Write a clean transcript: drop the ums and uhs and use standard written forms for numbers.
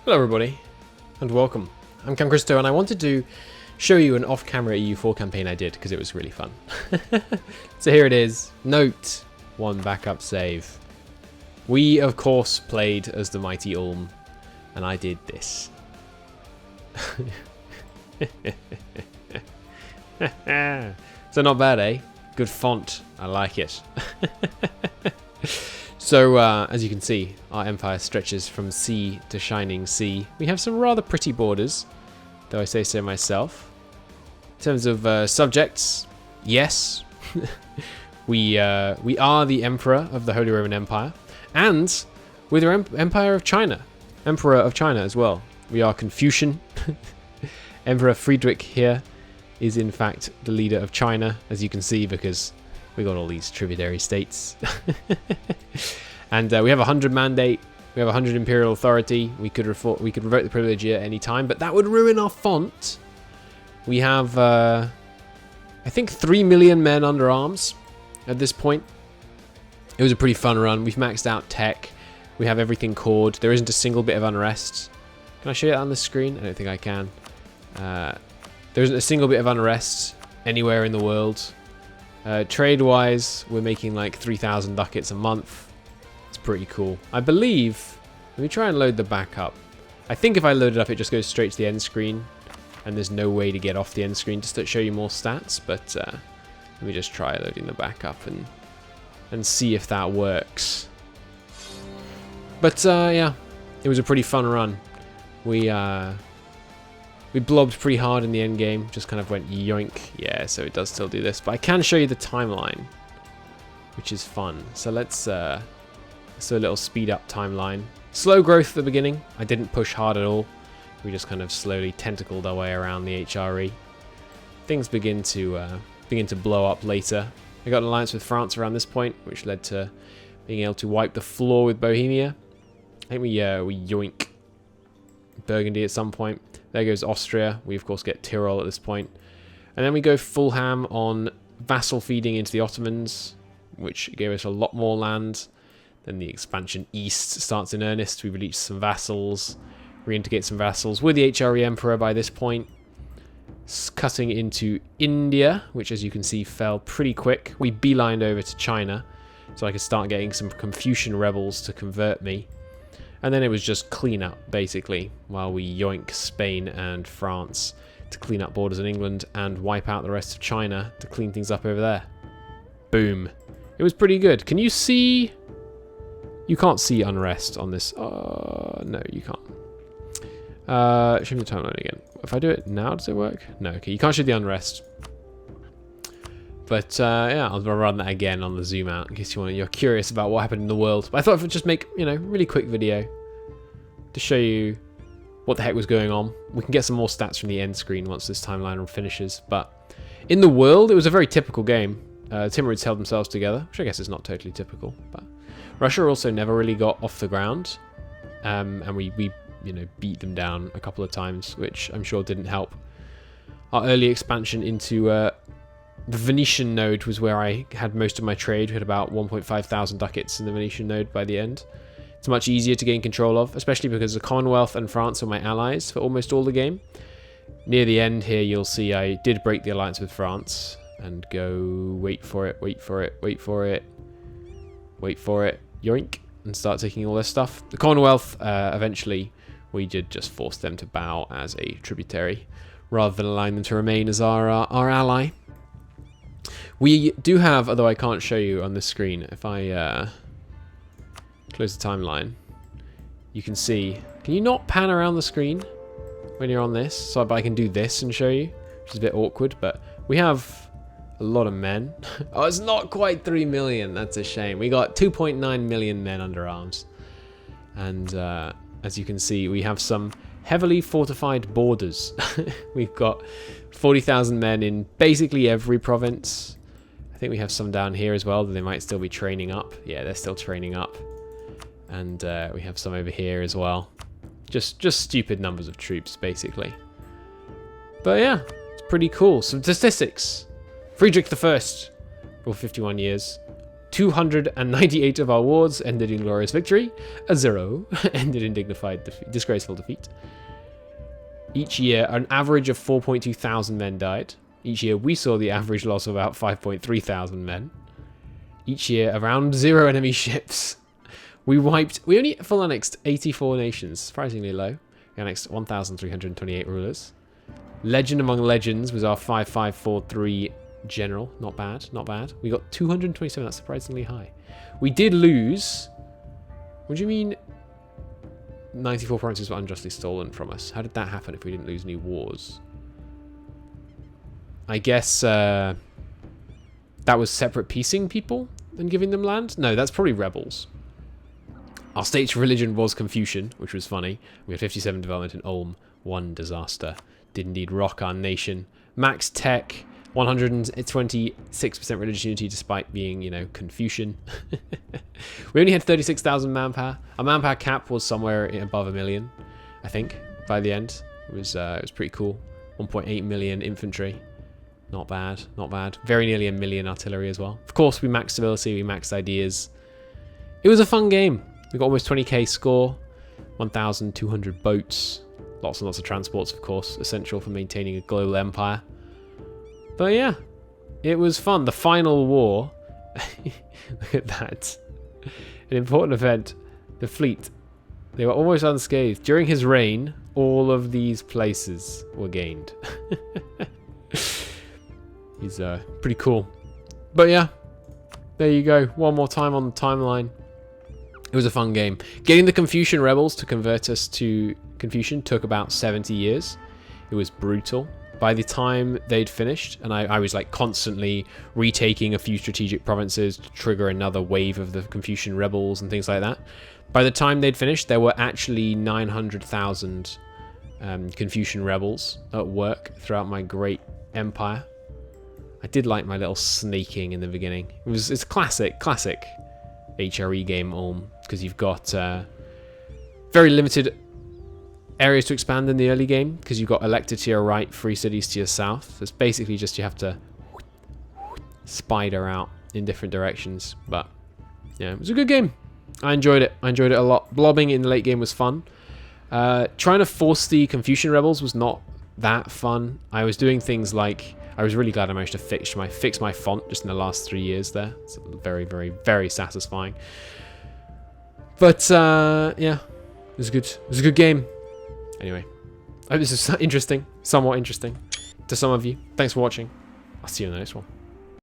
Hello everybody, and welcome. I'm Cam Christo, and I wanted to show you an off-camera EU4 campaign I did, because it was really fun. So here it is. Note 1 backup save. We, of course, played as the mighty Ulm, and I did this. So not bad, eh? Good font. I like it. So, as you can see, our empire stretches from sea to shining sea. We have some rather pretty borders, though I say so myself. In terms of subjects, yes, we are the emperor of the Holy Roman Empire, and we're the Empire of China, Emperor of China as well. We are Confucian. Emperor Friedrich here is in fact the leader of China, as you can see, because we got all these tributary states. And we have 100 mandate, we have 100 imperial authority. We could revoke the privilege at any time, but that would ruin our font. We have, I think, 3 million men under arms at this point. It was a pretty fun run. We've maxed out tech. We have everything cored. There isn't a single bit of unrest. Can I show you that on the screen? I don't think I can. There isn't a single bit of unrest anywhere in the world. Trade-wise, we're making like 3,000 ducats a month. It's pretty cool. I believe, let me try and load the backup. I think if I load it up, it just goes straight to the end screen, and there's no way to get off the end screen just to show you more stats, but let me just try loading the backup and see if that works. But yeah, it was a pretty fun run. We blobbed pretty hard in the end game, just kind of went yoink. Yeah, so it does still do this, but I can show you the timeline, which is fun. So let's so a little speed up timeline. Slow growth at the beginning. I didn't push hard at all. We just kind of slowly tentacled our way around the HRE. Things begin to blow up later. I got an alliance with France around this point, which led to being able to wipe the floor with Bohemia. I think we yoink Burgundy at some point. There goes Austria. We of course get Tyrol at this point. And then we go full ham on vassal feeding into the Ottomans, which gave us a lot more land. Then the expansion east starts in earnest. We release some vassals, reintegrate some vassals with the HRE Emperor by this point. Cutting into India, which as you can see fell pretty quick. We beelined over to China so I could start getting some Confucian rebels to convert me. And then it was just clean up, basically, while we yoink Spain and France to clean up borders in England and wipe out the rest of China to clean things up over there. Boom. It was pretty good. Can you see? You can't see unrest on this. No, you can't. Show me the timeline again. If I do it now, does it work? No, okay. You can't show the unrest. But yeah, I'll run that again on the zoom out in case you're curious about what happened in the world. But I thought I would just make, really quick video to show you what the heck was going on. We can get some more stats from the end screen once this timeline finishes. But in the world, it was a very typical game. Timurids held themselves together, which I guess is not totally typical. But Russia also never really got off the ground, and we beat them down a couple of times, which I'm sure didn't help. Our early expansion into the Venetian node was where I had most of my trade. We had about 1.5 thousand ducats in the Venetian node by the end. It's much easier to gain control of, especially because the Commonwealth and France are my allies for almost all the game. Near the end here, you'll see I did break the alliance with France and go wait for it, wait for it, wait for it, wait for it, yoink, and start taking all their stuff. The Commonwealth, eventually, we did just force them to bow as a tributary, rather than allowing them to remain as our ally. We do have, although I can't show you on this screen, if I close the timeline, you can see. Can you not pan around the screen when you're on this? So I can do this and show you, which is a bit awkward, but we have a lot of men. Oh, it's not quite 3 million. That's a shame. We got 2.9 million men under arms. And as you can see, we have some heavily fortified borders. We've got 40,000 men in basically every province. I think we have some down here as well, but they might still be training up. Yeah, they're still training up. And we have some over here as well. Just stupid numbers of troops, basically. But yeah, it's pretty cool. Some statistics. Friedrich I, for 51 years. 298 of our wards ended in glorious victory. A 0 ended in disgraceful defeat. Each year, an average of 4.2 thousand men died. Each year, we saw the average loss of about 5.3 thousand men. Each year, around 0 enemy ships. We only full annexed 84 nations, surprisingly low. We annexed 1,328 rulers. Legend among legends was our 5543 general. Not bad, not bad. We got 227, that's surprisingly high. We did lose... What do you mean 94 provinces were unjustly stolen from us? How did that happen if we didn't lose any wars? I guess that was separate piecing people and giving them land? No, that's probably rebels. Our state's religion was Confucian, which was funny. We had 57 development in Ulm. 1 disaster. Did indeed rock our nation. Max tech, 126% religious unity despite being, you know, Confucian. We only had 36,000 manpower. Our manpower cap was somewhere above 1 million, I think, by the end. It was pretty cool. 1.8 million infantry. Not bad, not bad. Very nearly 1 million artillery as well. Of course, we maxed ability, we maxed ideas. It was a fun game. We got almost 20k score, 1,200 boats, lots and lots of transports, of course, essential for maintaining a global empire. But yeah, it was fun. The final war, look at that. An important event, the fleet. They were almost unscathed. During his reign, all of these places were gained. He's pretty cool. But yeah, there you go. One more time on the timeline. It was a fun game. Getting the Confucian rebels to convert us to Confucian took about 70 years. It was brutal. By the time they'd finished, and I was like constantly retaking a few strategic provinces to trigger another wave of the Confucian rebels and things like that. By the time they'd finished, there were actually 900,000 Confucian rebels at work throughout my great empire. I did like my little snaking in the beginning. It's classic HRE game Ulm, because you've got very limited areas to expand in the early game, because you've got elected to your right, free cities to your south. So it's basically just you have to spider out in different directions. But yeah, it was a good game. I enjoyed it. I enjoyed it a lot. Blobbing in the late game was fun. Trying to force the Confucian rebels was not that fun. I was doing things like, I was really glad I managed to fix my font just in the last 3 years there. It's very, very, very satisfying. But yeah, it was good. It was a good game. Anyway, I hope this is interesting, somewhat interesting to some of you. Thanks for watching. I'll see you in the next one.